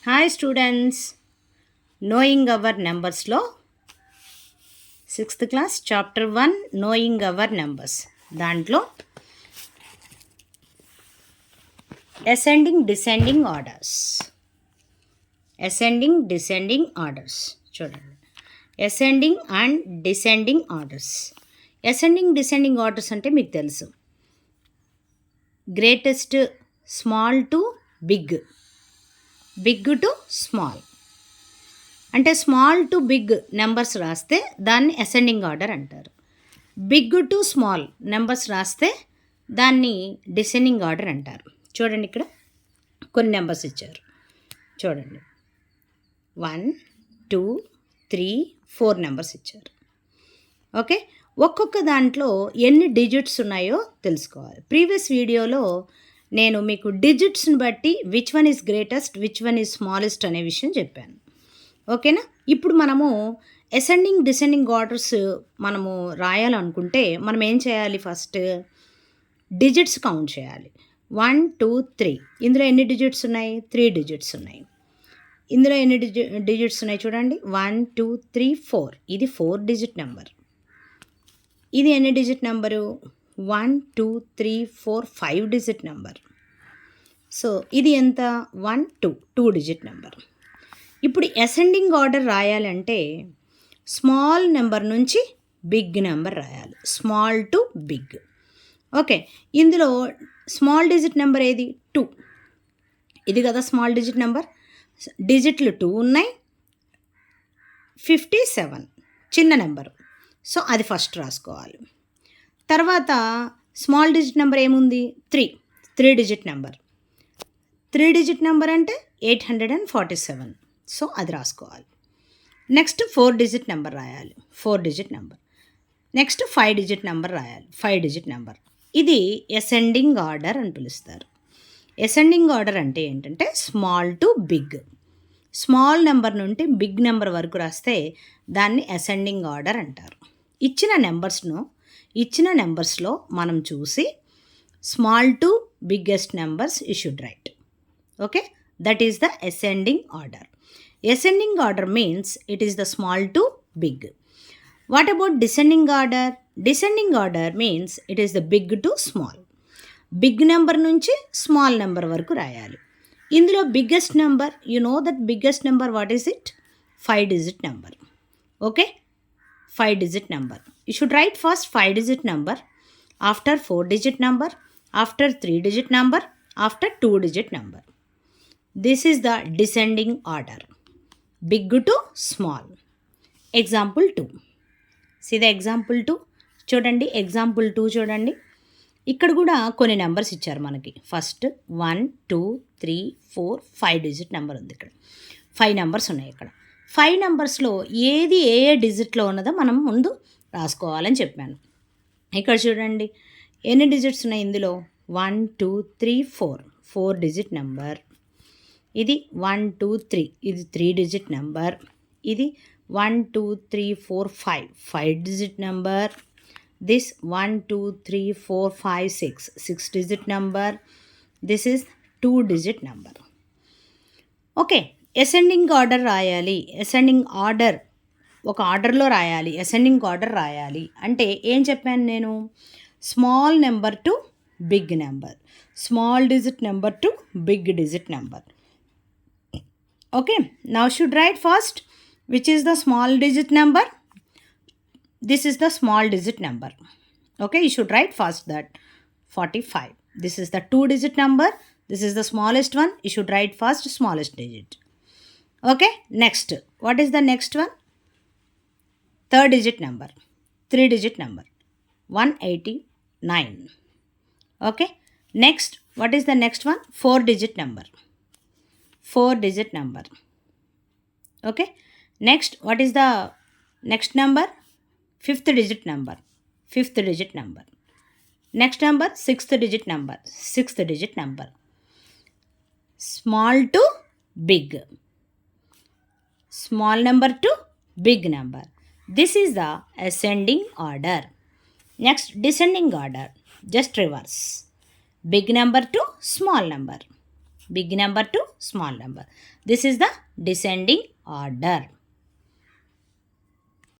Hi students, knowing our నెంబర్స్లో 6th class chapter 1 knowing our numbers దాంట్లో ascending descending orders చూడండి. Ascending and descending orders. Descending orders అంటే మీకు తెలుసు, greatest small to big, big to small. అంటే small to big numbers రాస్తే దాన్ని ascending order అంటారు. బిగ్ టు స్మాల్ నెంబర్స్ రాస్తే దాన్ని డిసెండింగ్ ఆర్డర్ అంటారు. చూడండి, ఇక్కడ కొన్ని నెంబర్స్ ఇచ్చారు చూడండి. 1 2 3 4 నెంబర్స్ ఇచ్చారు. ఓకే, ఒక్కొక్క దాంట్లో ఎన్ని డిజిట్స్ ఉన్నాయో తెలుసుకోవాలి. ప్రీవియస్ వీడియోలో నేను మీకు డిజిట్స్ని బట్టి which one is greatest, which one is smallest అనే విషయం చెప్పాను. ఓకేనా? ఇప్పుడు మనము డిసెండింగ్ ఆర్డర్స్ మనము రాయాలనుకుంటే మనం ఏం చేయాలి? ఫస్ట్ డిజిట్స్ కౌంట్ చేయాలి. 1 2 3. ఇందులో ఎన్ని డిజిట్స్ ఉన్నాయి? 3 డిజిట్స్ ఉన్నాయి. ఇందులో ఎన్ని డిజిట్స్ ఉన్నాయి చూడండి. 1 2 3 4. ఇది 4 డిజిట్ నెంబర్. ఇది ఎన్ని digit number? 1 2 3 4 5 digit number. So ఇది ఎంత? 1 2 డిజిట్ నెంబర్. ఇప్పుడు అసెండింగ్ ఆర్డర్ రాయాలంటే స్మాల్ నెంబర్ నుంచి బిగ్ నెంబర్ రాయాలి, స్మాల్ టు బిగ్. ఓకే, ఇందులో స్మాల్ డిజిట్ నెంబర్ ఏది? 2. ఇది కదా స్మాల్ డిజిట్ నెంబర్. డిజిట్లు 2 ఉన్నాయి. 57 చిన్న నెంబరు, సో అది ఫస్ట్ రాసుకోవాలి. తర్వాత స్మాల్ డిజిట్ నెంబర్ ఏముంది? 3 డిజిట్ నెంబర్. 3 డిజిట్ నెంబర్ అంటే 847, సో అది రాసుకోవాలి. నెక్స్ట్ 4 డిజిట్ నెంబర్ రాయాలి, 4 digit number. Next 5 digit number రాయాలి, 5 డిజిట్ నెంబర్. ఇది అసెండింగ్ ఆర్డర్ అని పిలుస్తారు. అసెండింగ్ ఆర్డర్ అంటే ఏంటంటే small to big, small number నుండి బిగ్ నెంబర్ వరకు రాస్తే దాన్ని అసెండింగ్ ఆర్డర్ అంటారు. ఇచ్చిన నెంబర్స్లో మనం చూసి small to biggest numbers you should right. Okay, that is the ascending order. Ascending order means it is the small to big. What about descending order? Descending order means it is the big to small. Big number నుంచి small number వరకు రాయాలి. ఇందులో biggest number, you know that biggest number what is it? 5 digit number. Okay, 5 digit number. You should write first 5 digit number, after 4 digit number, after 3 digit number, after 2 digit number. This is the descending order, big to small. Example 2. See the example 2. చూడండి, example 2 చూడండి. ఇక్కడ కూడా కొన్ని numbers ఇచ్చారు మనకి. First 1 2 3 4 5 digit number ఉంది. ఇక్కడ 5 numbers ఉన్నాయి. ఇక్కడ 5 నెంబర్స్లో ఏది ఏ డిజిట్లో ఉన్నదో మనం ముందు రాసుకోవాలని చెప్పాను. ఇక్కడ చూడండి ఎన్ని డిజిట్స్ ఉన్నాయి ఇందులో? 1 2 3 4 డిజిట్ నెంబర్. ఇది 1 2 3, ఇది 3 డిజిట్ నెంబర్. ఇది 1 2 3 4 5 digit number. This 1 2 3 4 5 6 digit number. This is 2 digit number. Okay, ascending order రాయాలి. అసెండింగ్ ఆర్డర్ ఒక ఆర్డర్లో రాయాలి. అసెండింగ్ ఆర్డర్ రాయాలి అంటే ఏం చెప్పాను నేను? Small number to big number, small digit number to big digit number. Okay, now should write first which is the small digit number. This is the small digit number. Okay, you should write first that 45. This is the 2 digit number. This is the smallest one. You should write first smallest digit. Okay, next. What is the next one? 3rd digit number. 3 digit number. 189. Okay, next. What is the next one? 4 digit number. 4 digit number. Okay, next what is the next number? 5th digit number. 5th digit number. Next number 6th digit number. 6th digit number. Small to big, small number to big number. This is the ascending order. Next, descending order, just reverse, big number to small number. big number to small number. This is the descending order.